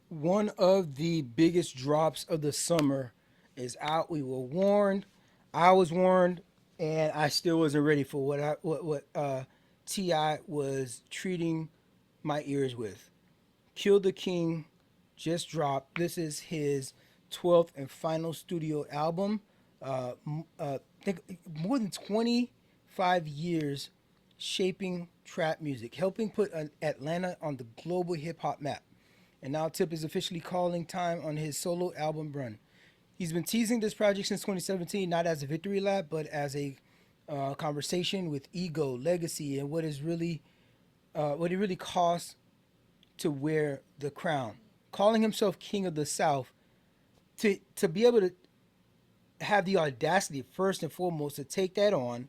One of the biggest drops of the summer is out. We were warned. I was warned, and I still wasn't ready for what Ti was treating my ears with. Kill the King just dropped. This is his 12th and final studio album. I think more than 25 years shaping trap music, helping put Atlanta on the global hip hop map. And now Tip is officially calling time on his solo album run. He's been teasing this project since 2017, not as a victory lap, but as a conversation with ego, legacy, and what it really costs to wear the crown. Calling himself King of the South, to be able to have the audacity first and foremost to take that on.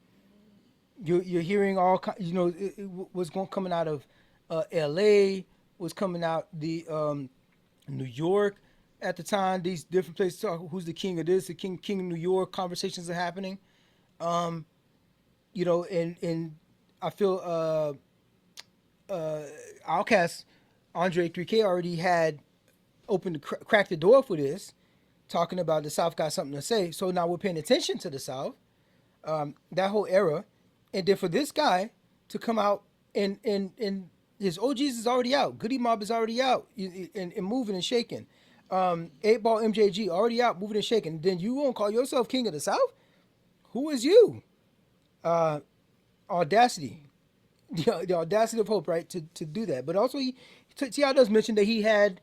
You're hearing what's going coming out of L.A., was coming out the New York at the time. These different places talk who's the king of this, the king of New York. Conversations are happening. Um, and I feel Outcast Andre 3K already had opened cracked the door for this, talking about the South got something to say. So now we're paying attention to the South, that whole era, and then for this guy to come out and his OGs is already out, Goody Mob is already out and moving and shaking. 8 Ball MJG already out, moving and shaking. Then you won't call yourself King of the South? Who is you? Uh, Audacity, the audacity of hope, right, to do that. But also, Ti does mention that he had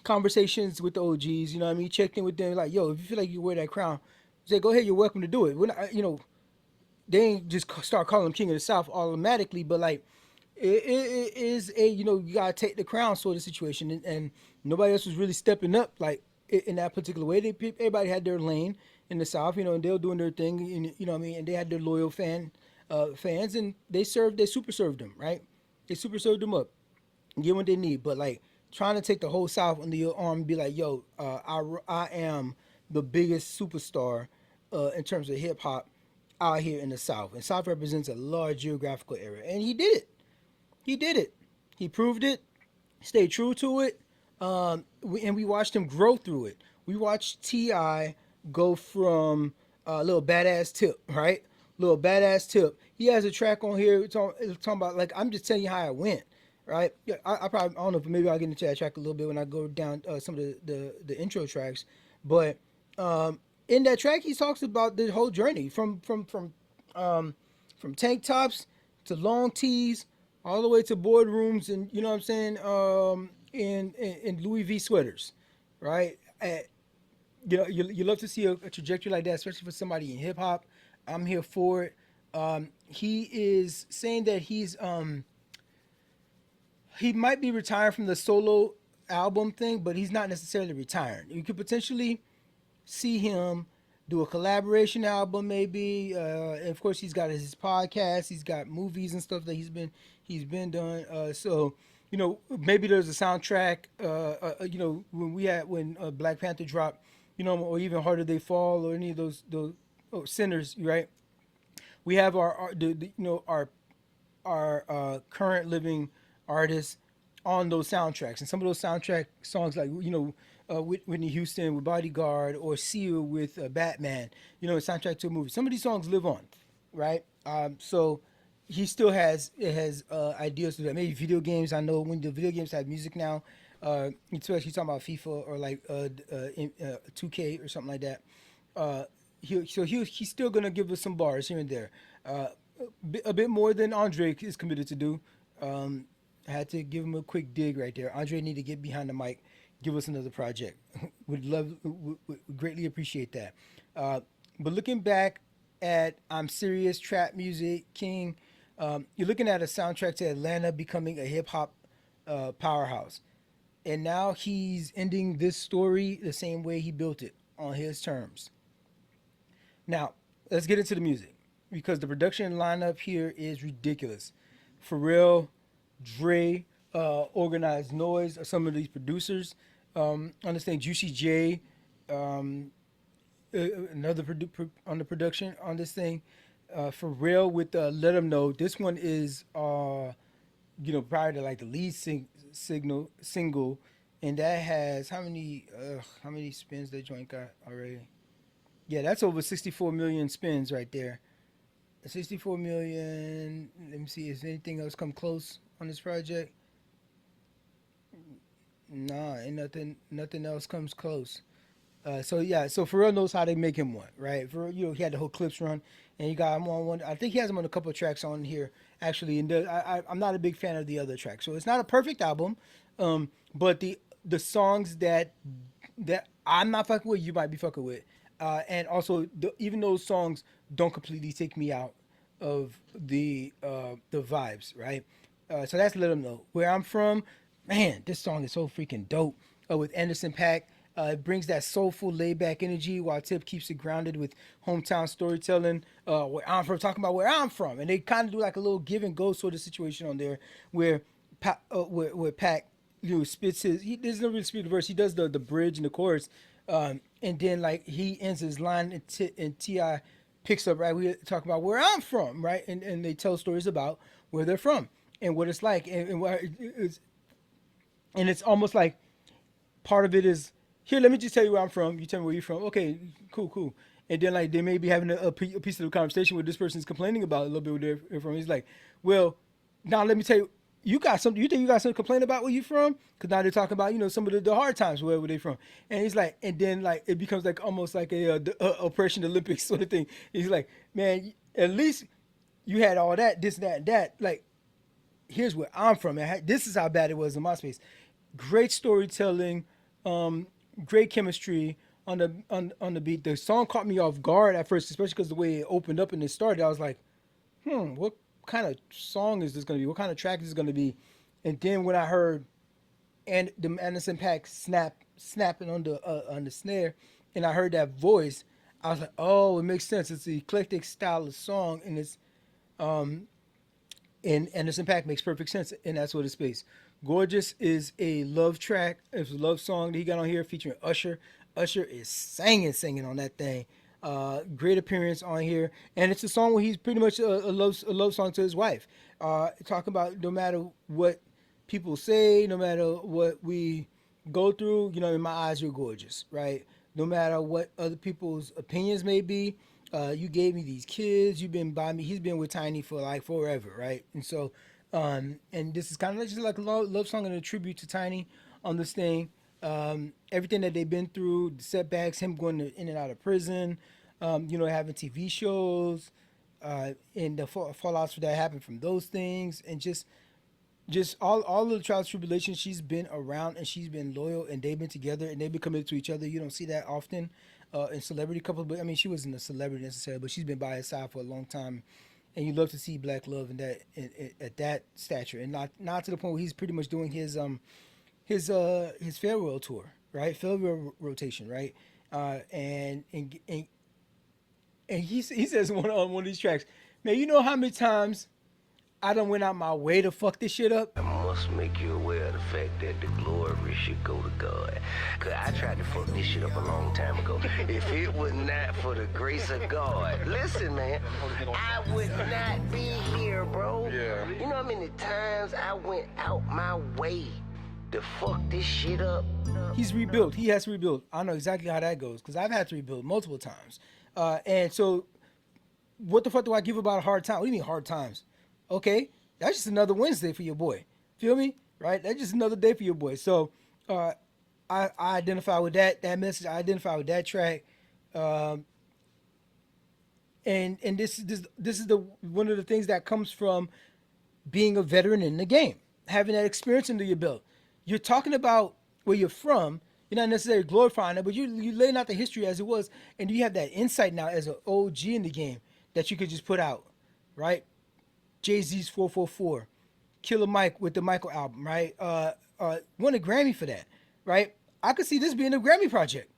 conversations with the OGs. You know what I mean? He checked in with them, like, yo, if you feel like you wear that crown, say, go ahead, you're welcome to do it. We're not, they ain't just start calling him King of the South automatically, but like, it is a you gotta take the crown sort of situation, and nobody else was really stepping up like in that particular way. Everybody had their lane in the South, and they were doing their thing, and you know what I mean, and they had their loyal fans, and they super served them, right? They super served them up, get what they need. But like trying to take the whole South under your arm and be like, yo, I am the biggest superstar in terms of hip hop out here in the South, and South represents a large geographical area, and he did it. He did it. He proved it. Stayed true to it. And we watched him grow through it. We watched Ti go from a little badass tip, right? Little badass tip. He has a track on here talking about like I'm just telling you how I went, right? Yeah, I probably I don't know if maybe I'll get into that track a little bit when I go down some of the intro tracks, but in that track he talks about the whole journey from tank tops to long tees all the way to boardrooms and you know what I'm saying in Louis V sweaters, right? You love to see a trajectory like that, especially for somebody in hip hop. I'm here for it. He is saying that he might be retiring from the solo album thing, but he's not necessarily retiring. You could potentially see him do a collaboration album, maybe. And of course, he's got his podcast. He's got movies and stuff that he's been doing. So maybe there's a soundtrack. When Black Panther dropped, or even Harder They Fall, or any of those Sinners, right? We have our current living artists on those soundtracks, and some of those soundtrack songs, like Whitney Houston with Bodyguard, or Seal with Batman, a soundtrack to a movie. Some of these songs live on, right? So he still has ideas to that. Maybe video games. I know when the video games have music now, especially talking about FIFA or like 2K or something like that. He's still gonna give us some bars here and there, a bit more than Andre is committed to do. I had to give him a quick dig right there. Andre need to get behind the mic, give us another project. Would greatly appreciate that. But looking back at I'm Serious Trap Music King, you're looking at a soundtrack to Atlanta becoming a hip hop powerhouse, and now he's ending this story the same way he built it, on his terms. Now, let's get into the music because the production lineup here is ridiculous. Pharrell, Dre, Organized Noise are some of these producers on this thing. Juicy J, um, another on the production on this thing. Pharrell with Let 'Em Know. This one is prior to like the lead single. and that has how many spins that joint got already? Yeah, that's over 64 million spins right there. 64 million. Let me see. Is anything else come close on this project? Nah, ain't nothing else comes close. So yeah, so Pharrell knows how they make him one, right? For he had the whole clips run, and you got him on one. I think he has him on a couple of tracks on here actually. And I'm not a big fan of the other tracks, so it's not a perfect album. But the songs that I'm not fucking with, you might be fucking with, and also even those songs don't completely take me out of the vibes, right? So that's let them know where I'm from. Man, this song is so freaking dope. With Anderson Paak. It brings that soulful, laid-back energy, while Tip keeps it grounded with hometown storytelling. Where I'm from, talking about where I'm from, and they kind of do like a little give and go sort of situation on there, where where Pac spits his. He doesn't really spit the verse. He does the bridge and the chorus, and then like he ends his line, and Ti picks up right. We talk about where I'm from, right, and they tell stories about where they're from and what it's like, and what it's almost like part of it is here. Let me just tell you where I'm from. You tell me where you're from. Okay, cool, cool. And then like they may be having a piece of the conversation where this person's complaining about a little bit where they're from. He's like, well, now let me tell you. You got something. You think you got something to complain about where you from? Because now they're talking about some of the hard times wherever they from. And he's like, and then like it becomes like almost like a oppression Olympics sort of thing. He's like, man, at least you had all that, this, that, and that. Like here's where I'm from. Man. This is how bad it was in my space. Great storytelling, great chemistry on the beat. The song caught me off guard at first, especially because the way it opened up and it started. I was like, what kind of song is this going to be? What kind of track is this going to be? And then when I heard and the Anderson Paak snapping on the snare, and I heard that voice, I was like, oh, it makes sense. It's the eclectic style of song, and it's and Anderson Paak makes perfect sense in that sort of space. Gorgeous is a love track. It's a love song that he got on here featuring Usher. Usher is singing on that thing. Great appearance on here, and it's a song where he's pretty much a love song to his wife. Talking about no matter what people say, no matter what we go through, in my eyes, you're gorgeous, right? No matter what other people's opinions may be, you gave me these kids. You've been by me. He's been with Tiny for like forever, right? And so, and this is kind of just like a love song and a tribute to Tiny on this thing. Everything that they've been through, the setbacks, him going in and out of prison, having TV shows, and the fallouts that happened from those things, and just all of the trials and tribulations. She's been around and she's been loyal, and they've been together and they've been committed to each other. You don't see that often in celebrity couples, but I mean, she wasn't a celebrity necessarily, but she's been by his side for a long time. And you love to see black love in that at that stature, and not to the point where he's pretty much doing his farewell tour, right? Farewell rotation, right? And he says on one of these tracks, man, you know how many times I done went out my way to fuck this shit up? I must make you aware of the fact that the glory should go to God. Cause I tried to fuck this shit up a long time ago. If it was not for the grace of God, listen, man, I would not be here, bro. Yeah. You know how many times I went out my way to fuck this shit up? He's rebuilt. He has to rebuild. I know exactly how that goes because I've had to rebuild multiple times. And so, what the fuck do I give about a hard time? What do you mean hard times? Okay, that's just another Wednesday for your boy. Feel me? Right? That's just another day for your boy. So I identify with that message. I identify with that track. And this is the one of the things that comes from being a veteran in the game, having that experience under your belt. You're talking about where you're from. You're not necessarily glorifying it, but you laying out the history as it was, and you have that insight now as an OG in the game that you could just put out, right? Jay-Z's 444, Killer Mike with the Michael album, right? Won a Grammy for that, right? I could see this being a Grammy project.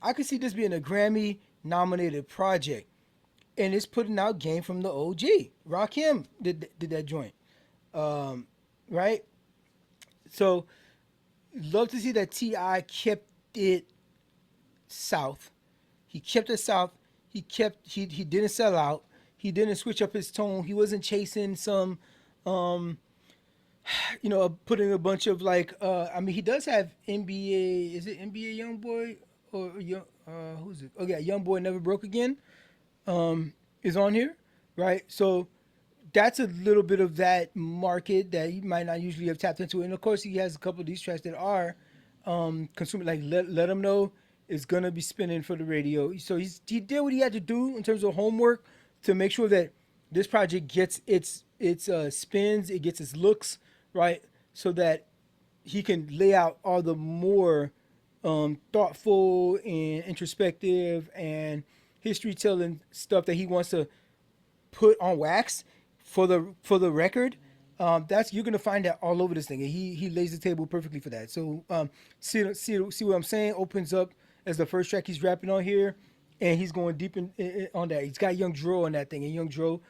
I could see this being a Grammy nominated project, and it's putting out game from the OG. Rakim did that joint, right? So, love to see that T.I. kept it south. He kept it south. He didn't sell out. He didn't switch up his tone. He wasn't chasing some putting a bunch of like, I mean, he does have NBA. Is it NBA Young Boy or young? Who's it? Oh yeah, Young Boy Never Broke Again. Is on here, right? So that's a little bit of that market that he might not usually have tapped into. And of course, he has a couple of these tracks that are consumer. Like let him know is gonna be spinning for the radio. So he did what he had to do in terms of homework to make sure that this project gets its spins, it gets its looks right, so that he can lay out all the more thoughtful and introspective and history telling stuff that he wants to put on wax for the record. That's you're gonna find that all over this thing, and he lays the table perfectly for that. So see what I'm saying? Opens up as the first track he's rapping on here, and he's going deep on that. He's got Young Dro on that thing, and Young Dro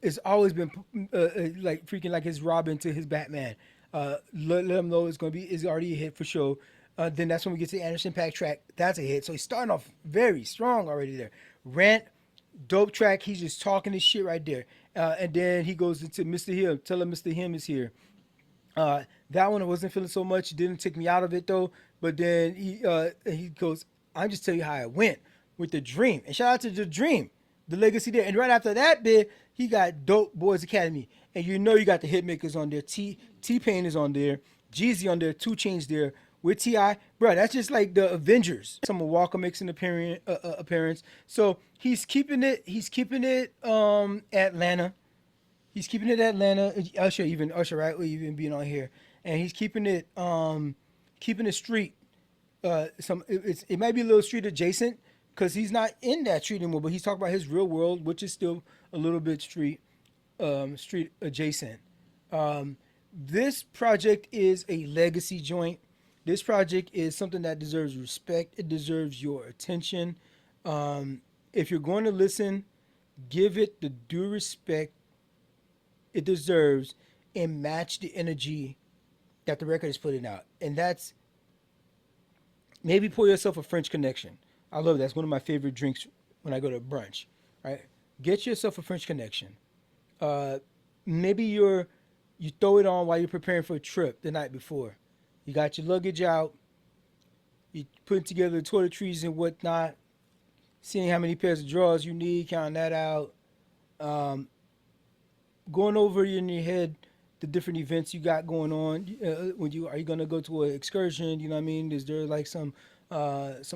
has always been like freaking like his Robin to his Batman. Let him know is already a hit for sure. Then that's when we get to the Anderson .Paak track. That's a hit. So he's starting off very strong already there. Rant, dope track. He's just talking his shit right there. And then he goes into Mr. Him. Tell him Mr. Him is here. That one I wasn't feeling so much. It didn't take me out of it though. But then he goes, I'm just telling you how it went with the Dream. And shout out to the Dream, the legacy there. And right after that bit, he got Dope Boys Academy. And you got the hit makers on there. T-Pain is on there. Jeezy on there. 2 Chainz there. With T.I., bro, that's just like the Avengers. Summer Walker makes an appearance. So he's keeping it. Atlanta. He's keeping it Atlanta. Usher, right? Even being on here, and he's keeping it street. It might be a little street adjacent because he's not in that street anymore. But he's talking about his real world, which is still a little bit street adjacent. This project is a legacy joint. This project is something that deserves respect. It deserves your attention. If you're going to listen, give it the due respect it deserves and match the energy that the record is putting out. And that's maybe pour yourself a French Connection. I love that. It's one of my favorite drinks when I go to brunch. Right? Get yourself a French Connection. Maybe you throw it on while you're preparing for a trip the night before. You got your luggage out. You putting together toiletries and whatnot. Seeing how many pairs of drawers you need, counting that out. Going over in your head the different events you got going on. Are you gonna go to an excursion? You know what I mean? Is there like some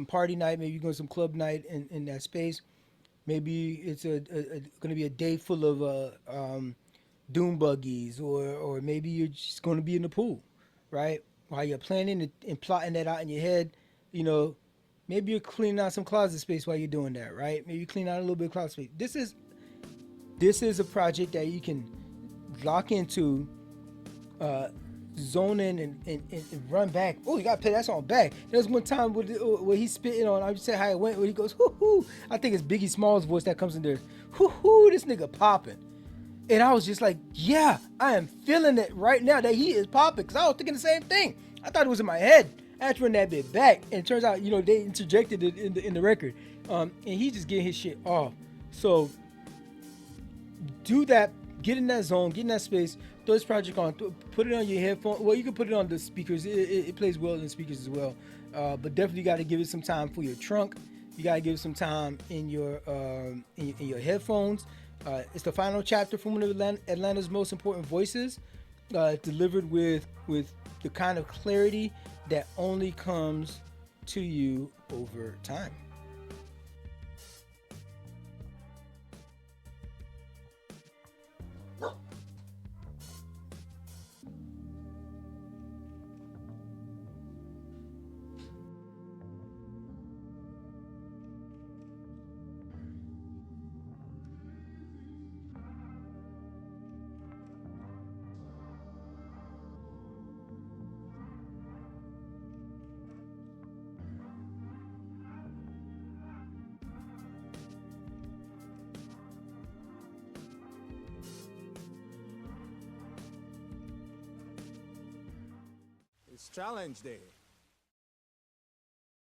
party night? Maybe you're going to some club night in that space. Maybe it's gonna be a day full of dune buggies, or maybe you're just going to be in the pool, right? While you're planning and plotting that out in your head, maybe you're cleaning out some closet space while you're doing that, right? Maybe you clean out a little bit of closet space. This is a project that you can lock into, zone in and run back. Oh, you got to play that song back. There's one time where he's spitting on, I just say how it went, where he goes, hoo hoo. I think it's Biggie Smalls' voice that comes in there. Hoo hoo, this nigga popping. And I was just like, yeah, I am feeling it right now that he is popping. Because I was thinking the same thing. I thought it was in my head. I had to run that bit back. And it turns out, they interjected it in the record. And he just getting his shit off. So do that. Get in that zone. Get in that space. Throw this project on. Put it on your headphone. Well, you can put it on the speakers. It plays well in the speakers as well. But definitely got to give it some time for your trunk. You got to give it some time in your in your headphones. It's the final chapter from one of Atlanta's most important voices, delivered with the kind of clarity that only comes to you over time. It's challenge day.